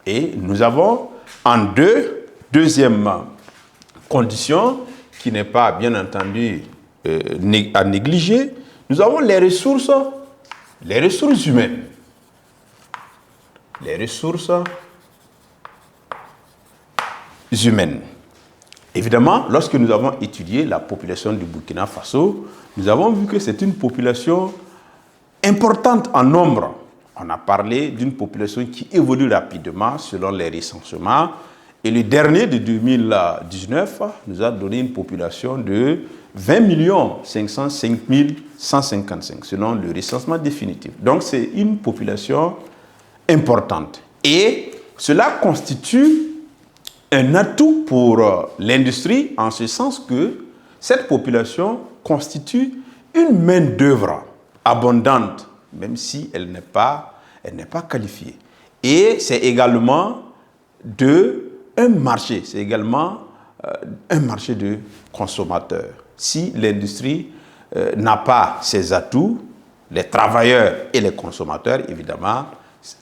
Et nous avons en deuxième condition, qui n'est pas bien entendu à négliger, nous avons les ressources humaines. Les ressources humaines. Évidemment, lorsque nous avons étudié la population du Burkina Faso, nous avons vu que c'est une population importante en nombre. On a parlé d'une population qui évolue rapidement selon les recensements. Et le dernier de 2019 nous a donné une population de 20 505 155 selon le recensement définitif. Donc c'est une population importante. Et cela constitue un atout pour l'industrie en ce sens que cette population constitue une main-d'œuvre abondante, même si elle n'est pas qualifiée. Et c'est également un marché de consommateurs. Si l'industrie n'a pas ces atouts, les travailleurs et les consommateurs, évidemment,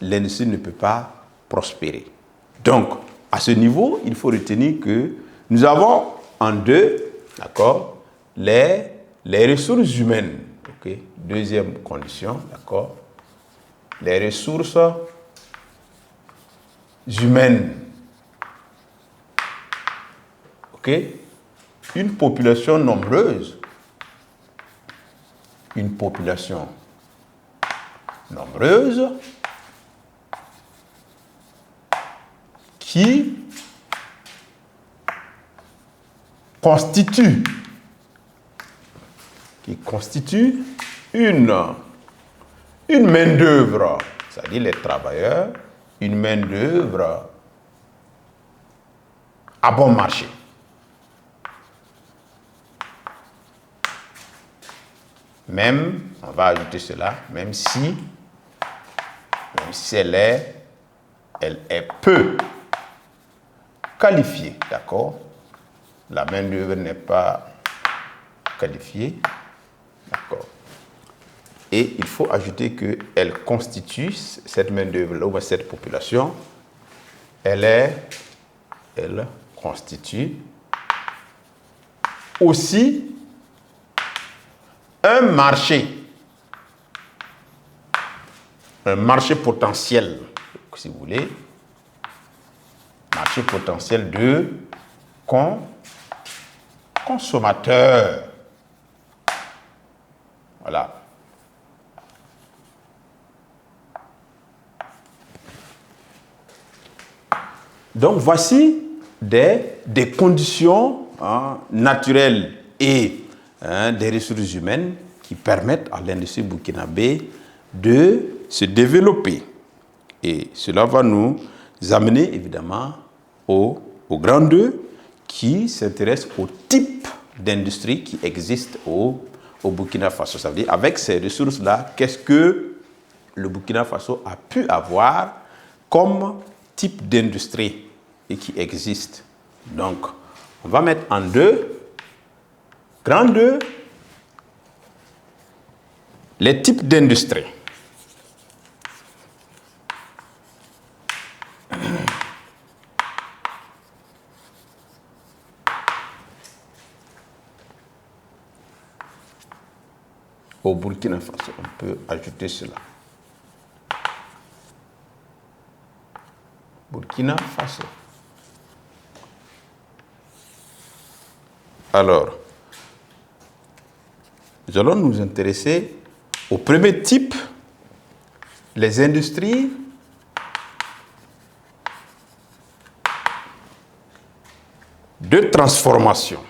l'industrie ne peut pas prospérer. Donc, à ce niveau, il faut retenir que nous avons en deux, d'accord, les ressources humaines. Okay. Deuxième condition, d'accord, les ressources humaines. Ok, une population nombreuse, qui constitue une main-d'œuvre, c'est-à-dire les travailleurs, une main-d'œuvre à bon marché. Même, on va ajouter cela, même si elle est peu qualifiée, d'accord? La main-d'œuvre n'est pas qualifiée, d'accord? Et il faut ajouter qu'elle constitue, cette main-d'œuvre, ou cette population, elle constitue aussi un marché potentiel, si vous voulez, marché potentiel de consommateurs. Voilà. Donc, voici des conditions naturelles et des ressources humaines qui permettent à l'industrie burkinabé de se développer. Et cela va nous amener évidemment au grand 2 qui s'intéresse au type d'industrie qui existe au Burkina Faso. Ça veut dire, avec ces ressources-là, qu'est-ce que le Burkina Faso a pu avoir comme type d'industrie et qui existe. Donc, on va mettre en grand 2, les types d'industrie. Au Burkina Faso, on peut ajouter cela. Burkina Faso. Alors, nous allons nous intéresser au premier type, les industries de transformation.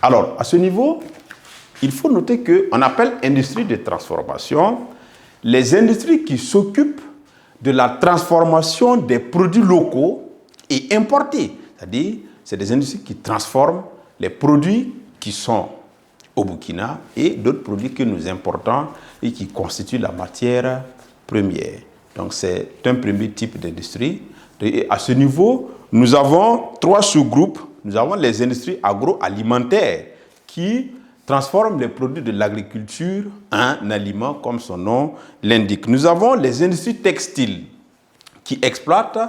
Alors, à ce niveau, il faut noter qu'on appelle industrie de transformation les industries qui s'occupent de la transformation des produits locaux et importés. C'est-à-dire, c'est des industries qui transforment les produits qui sont au Burkina et d'autres produits que nous importons et qui constituent la matière première. Donc, c'est un premier type d'industrie. Et à ce niveau, nous avons 3 sous-groupes. Nous avons les industries agroalimentaires qui transforment les produits de l'agriculture en aliments, comme son nom l'indique. Nous avons les industries textiles qui exploitent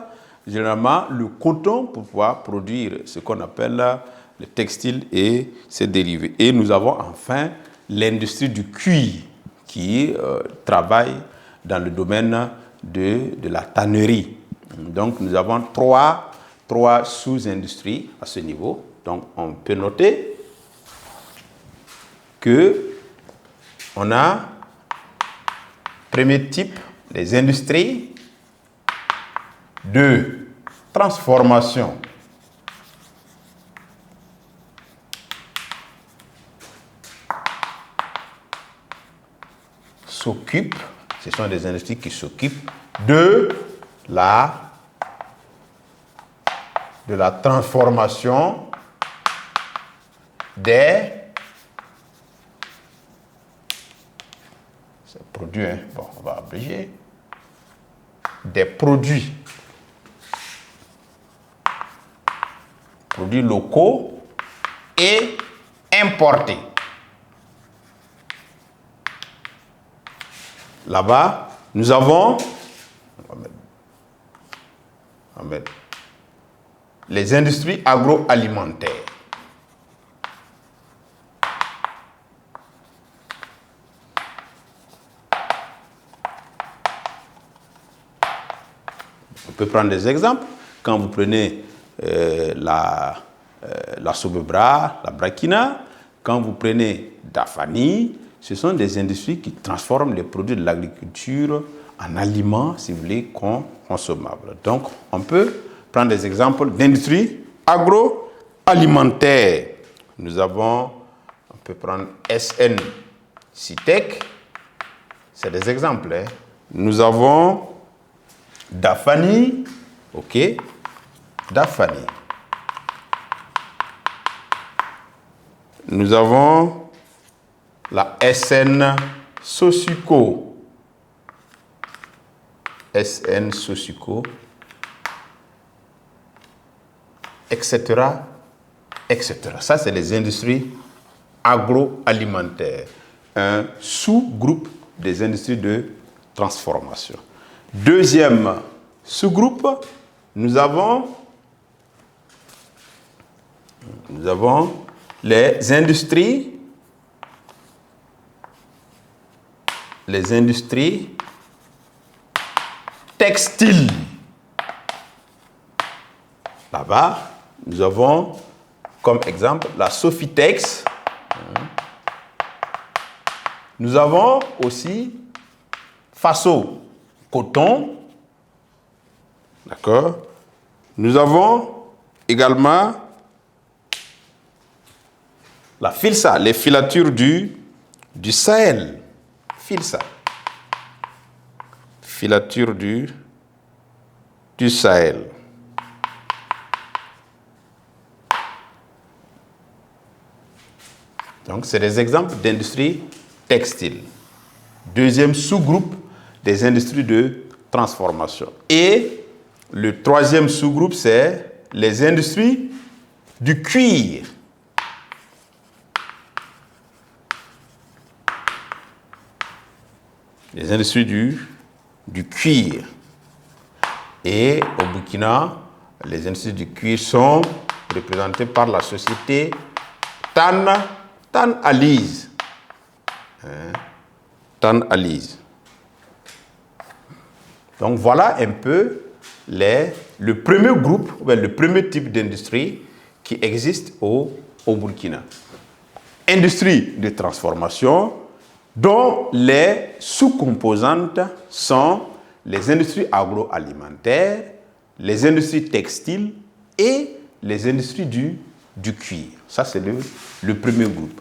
généralement le coton pour pouvoir produire ce qu'on appelle le textile et ses dérivés. Et nous avons enfin l'industrie du cuir qui travaille dans le domaine de la tannerie. Donc nous avons trois sous-industries à ce niveau. Donc on peut noter que on a premier type, les industries de transformation s'occupent, ce sont des industries qui s'occupent de la transformation des produits, bon, on va abréger, des produits locaux et importés. Là-bas, nous avons les industries agroalimentaires. On peut prendre des exemples. Quand vous prenez la Sobebra, la Brakina, quand vous prenez Dafani, ce sont des industries qui transforment les produits de l'agriculture en aliments, si vous voulez, consommables. Donc, on peut prendre des exemples d'industries agroalimentaires. Nous avons, on peut prendre SN Citec, c'est des exemples. Hein. Nous avons Dafani, ok, Dafani. Nous avons la SN Sosuco, SN Sosuco, etc., etc. Ça, c'est les industries agroalimentaires, un sous-groupe des industries de transformation. Deuxième sous-groupe, nous avons les industries textiles. Là-bas, nous avons comme exemple la Sofitex. Nous avons aussi Faso Coton. D'accord? Nous avons également la Filsa, les filatures du Sahel. Filsa. Filature du Sahel. Donc, c'est des exemples d'industries textiles. Deuxième sous-groupe des industries de transformation. Et le troisième sous-groupe, c'est les industries du cuir. Les industries du cuir. Et au Burkina, les industries du cuir sont représentées par la société Tan Alise. Tan Alise. Donc voilà un peu le premier groupe, le premier type d'industrie qui existe au Burkina. Industrie de transformation dont les sous-composantes sont les industries agroalimentaires, les industries textiles et les industries du cuir. Ça, c'est le premier groupe.